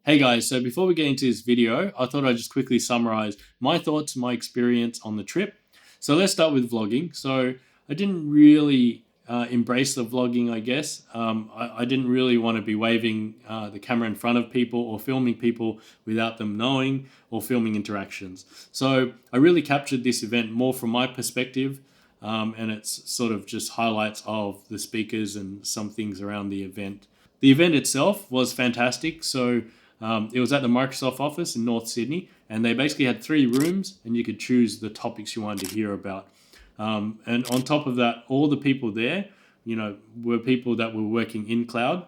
Hey guys, so before we get into this video, I thought I'd just quickly summarize my thoughts, my experience on the trip. So let's start with vlogging. So I didn't really embrace the vlogging, I guess. I didn't really want to be waving the camera in front of people or filming people without them knowing or filming interactions. So I really captured this event more from my perspective, and it's sort of just highlights of the speakers and some things around the event. The event itself was fantastic. So it was at the Microsoft office in North Sydney, and they basically had 3 rooms, and you could choose the topics you wanted to hear about. And on top of that, all the people there, were people that were working in cloud.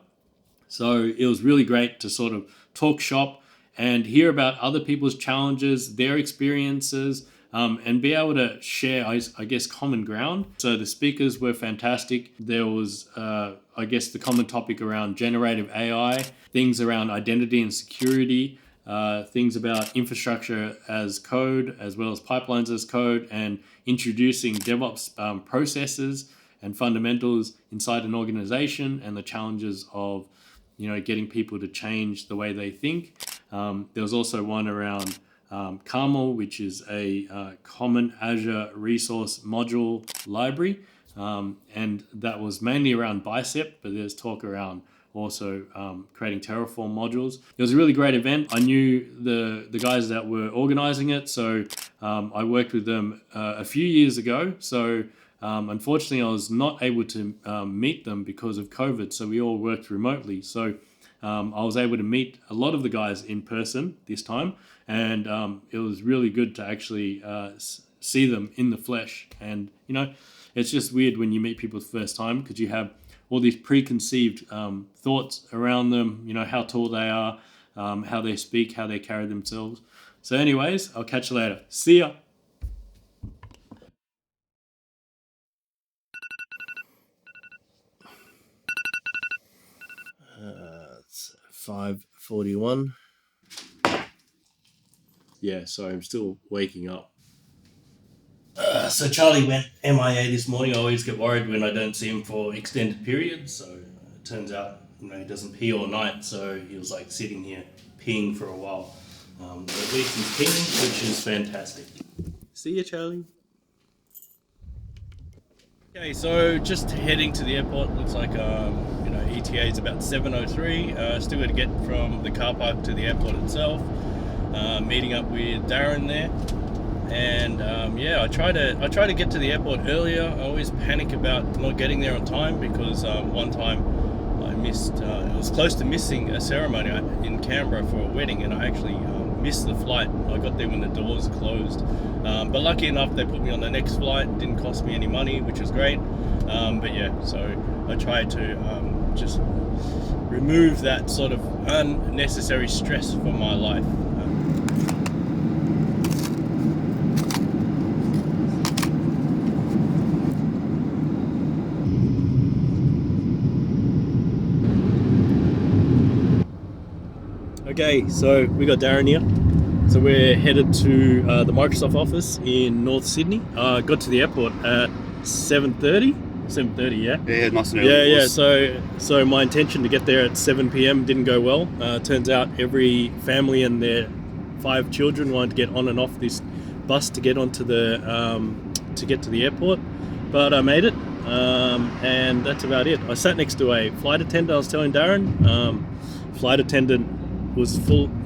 So it was really great to sort of talk shop and hear about other people's challenges, their experiences, and be able to share, I guess, common ground. So the speakers were fantastic. There was, I guess, the common topic around generative AI, things around identity and security, things about infrastructure as code, as well as pipelines as code, and introducing DevOps processes and fundamentals inside an organization, and the challenges of getting people to change the way they think. There was also one around Carmel, which is a common Azure resource module library, and that was mainly around Bicep, but there's talk around also creating Terraform modules. It was a really great event. I knew the guys that were organizing it, so I worked with them a few years ago. So unfortunately, I was not able to meet them because of COVID, so we all worked remotely. So I was able to meet a lot of the guys in person this time, and it was really good to actually see them in the flesh. And it's just weird when you meet people for the first time, because you have all these preconceived thoughts around them, how tall they are, how they speak, how they carry themselves. So anyways, I'll catch you later. See ya. It's 5:41. Yeah, sorry, I'm still waking up. So Charlie went MIA this morning. I always get worried when I don't see him for extended periods. So it turns out, he doesn't pee all night. So he was like sitting here peeing for a while. But at least he's peeing, which is fantastic. See you, Charlie. Okay, so just heading to the airport. Looks like ETA is about 7:03. Still got to get from the car park to the airport itself. Meeting up with Darren there, and I try to get to the airport earlier. I always panic about not getting there on time, because one time I missed. It was close to missing a ceremony in Canberra for a wedding, and I actually missed the flight. I got there when the doors closed, but lucky enough they put me on the next flight. Didn't cost me any money, which was great. But yeah, so I tried to just remove that sort of unnecessary stress from my life. Okay, so we got Darren here. So we're headed to the Microsoft office in North Sydney. Got to the airport at 7:30. 7:30, yeah? Yeah, nice and early. Yeah. So my intention to get there at 7 p.m. didn't go well. Turns out every family and their 5 children wanted to get on and off this bus to get onto to get to the airport. But I made it, and that's about it. I sat next to a flight attendant. I was telling Darren, flight attendant was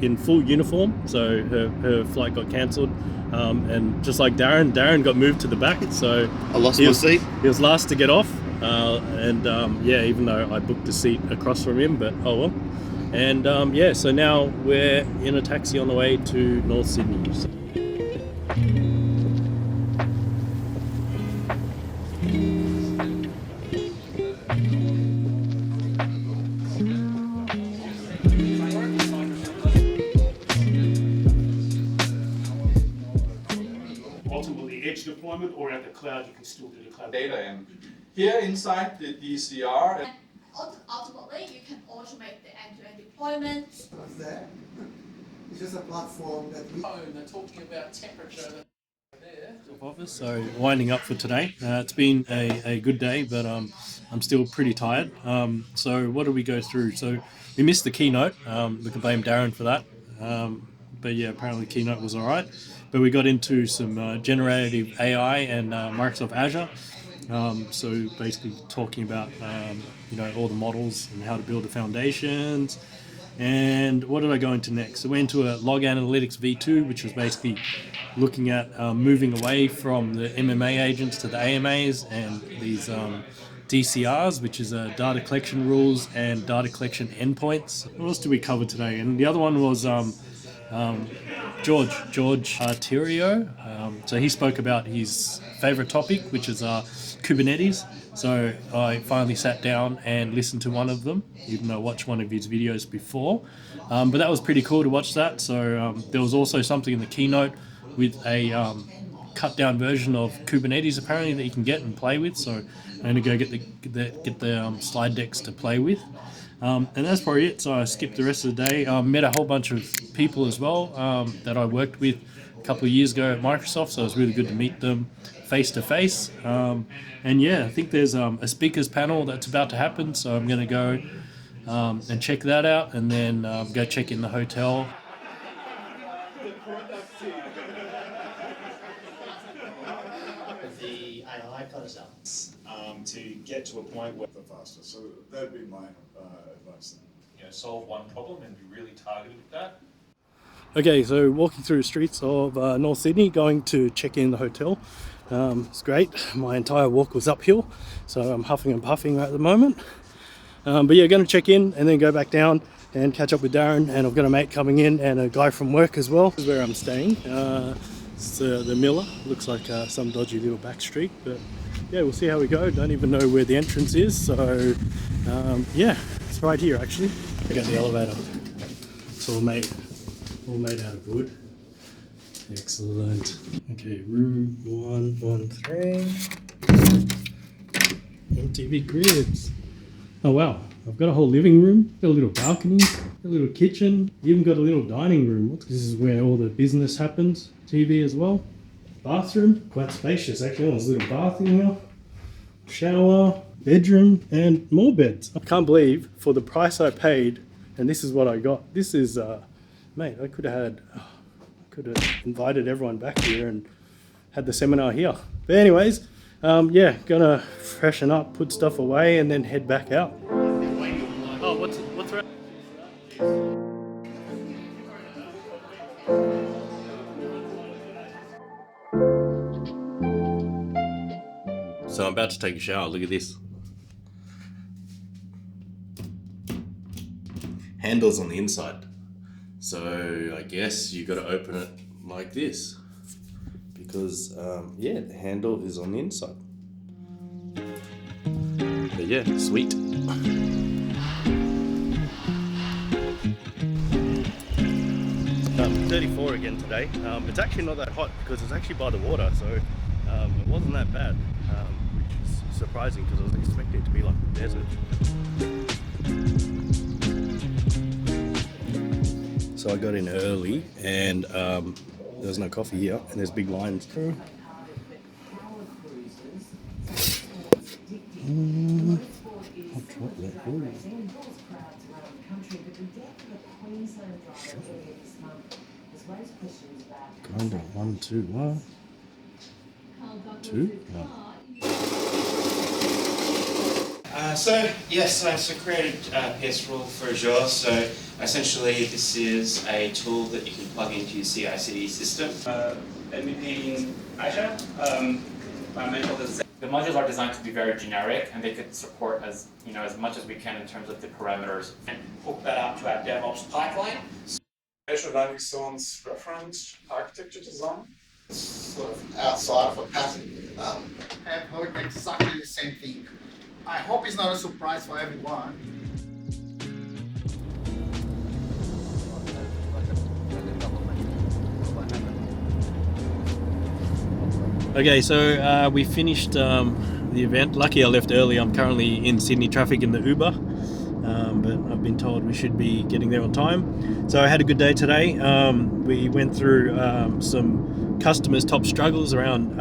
in full uniform, so her flight got cancelled, and just like Darren got moved to the back, so I lost my seat. He was last to get off, and even though I booked a seat across from him, but oh well. And so now we're in a taxi on the way to North Sydney. Edge deployment, or at the cloud, you can still do the cloud data. And here inside the DCR, and ultimately you can automate the end-to-end deployment. What's that? It's just a platform that we They're talking about temperature there. prep office, so winding up for today. It's been a good day, but I'm still pretty tired. So what did we go through? So we missed the keynote. We can blame Darren for that. But yeah, apparently the keynote was all right. But we got into some generative AI and Microsoft Azure. So basically talking about all the models and how to build the foundations. And what did I go into next? I went into a log analytics v2, which was basically looking at moving away from the MMA agents to the AMAs and these DCRs, which is data collection rules and data collection endpoints. What else did we cover today? And the other one was George Arterio. So he spoke about his favorite topic, which is Kubernetes. So I finally sat down and listened to one of them, even though I watched one of his videos before. But that was pretty cool to watch that. So there was also something in the keynote with a cut down version of Kubernetes apparently that you can get and play with. So I'm going to go get the slide decks to play with. And that's probably it. So I skipped the rest of the day. Met a whole bunch of people as well that I worked with a couple of years ago at Microsoft. So it was really good to meet them face to face. And yeah, I think there's a speakers panel that's about to happen. So I'm going to go and check that out and then go check in the hotel. The AI concepts to get to a point where the faster. So that'd be my advice then. Solve one problem and be really targeted with that. Okay, so walking through the streets of North Sydney, going to check in the hotel. It's great. My entire walk was uphill, so I'm huffing and puffing at the moment. But yeah, going to check in and then go back down and catch up with Darren. And I've got a mate coming in and a guy from work as well. This is where I'm staying. It's the Miller. Looks like some dodgy little back street, but yeah, we'll see how we go. Don't even know where the entrance is, so yeah, it's right here actually. I got the elevator. It's all made out of wood. Excellent. Okay, room 113. MTV Cribs. Oh wow, I've got a whole living room, got a little balcony, a little kitchen, even got a little dining room. This is where all the business happens. TV as well. Bathroom, quite spacious actually. There's a little bath in here. Shower, bedroom, and more beds. I can't believe for the price I paid, and this is what I got. This is, mate, I could have invited everyone back here and had the seminar here. But anyways, yeah, gonna freshen up, put stuff away, and then head back out. Oh, what's right? So I'm about to take a shower. Look at this. Handle's on the inside. So I guess you got to open it like this because yeah, the handle is on the inside. But yeah, sweet. It's 34 again today. It's actually not that hot because it's actually by the water, so it wasn't that bad, which is surprising because I was expecting it to be like the desert. So I got in early and there's no coffee here and there's big lines. Hot chocolate. Grinder 1, 2, what? 2? No. So created PS rule for Azure. So essentially, this is a tool that you can plug into your CI/CD system. MVP in Azure. The modules are designed to be very generic, and they could support as much as we can in terms of the parameters. And hook that up to our DevOps pipeline. Azure Linux Zone's reference architecture design. It's sort of outside of a pattern. I've heard exactly the same thing. I hope it's not a surprise for everyone. Okay, so we finished the event. Lucky I left early. I'm currently in Sydney traffic in the Uber, but I've I've been told we should be getting there on time. So I had a good day today. We went through some customers' top struggles around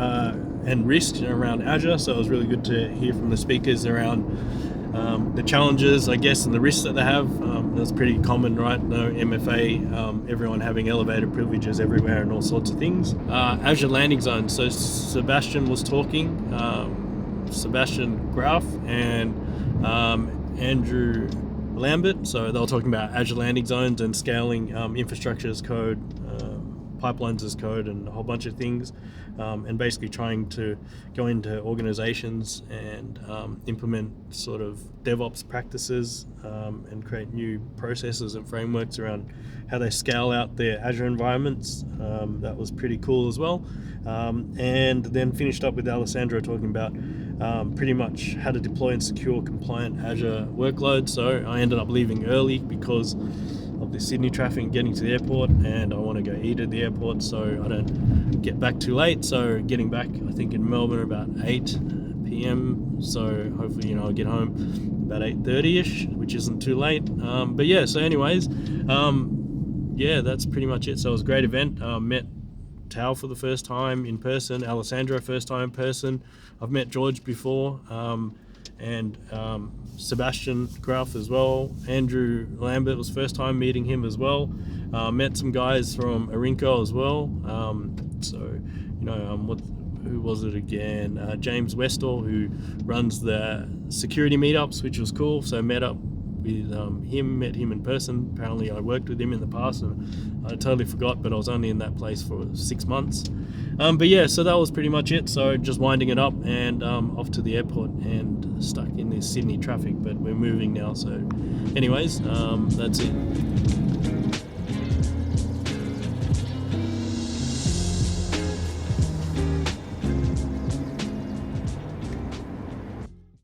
and risks around Azure. So it was really good to hear from the speakers around the challenges, I guess, and the risks that they have. That's pretty common, right? No MFA, everyone having elevated privileges everywhere and all sorts of things. Azure landing zones. So Sebastian was talking, Sebastian Graf and Andrew Lambert. So they were talking about Azure landing zones and scaling infrastructure as code, pipelines as code, and a whole bunch of things, and basically trying to go into organizations and implement sort of DevOps practices and create new processes and frameworks around how they scale out their Azure environments. That was pretty cool as well. And then finished up with Alessandro talking about pretty much how to deploy and secure compliant Azure workloads. So I ended up leaving early because of the Sydney traffic and getting to the airport, and I want to go eat at the airport so I don't get back too late. So getting back, I think in Melbourne about 8 p.m. So hopefully, I'll get home about 8:30ish, which isn't too late. But yeah, so anyways, yeah, that's pretty much it. So it was a great event. Met Tao for the first time in person, Alessandro first time in person. I've met George before, and Sebastian Graf as well. Andrew Lambert was first time meeting him as well. Met some guys from Arinco as well. Who was it again? James Westall, who runs the security meetups, which was cool. So met up with met him in person. Apparently I worked with him in the past and I totally forgot, but I was only in that place for 6 months. But yeah, so that was pretty much it. So just winding it up and off to the airport and stuck in this Sydney traffic, but we're moving now. So anyways, that's it.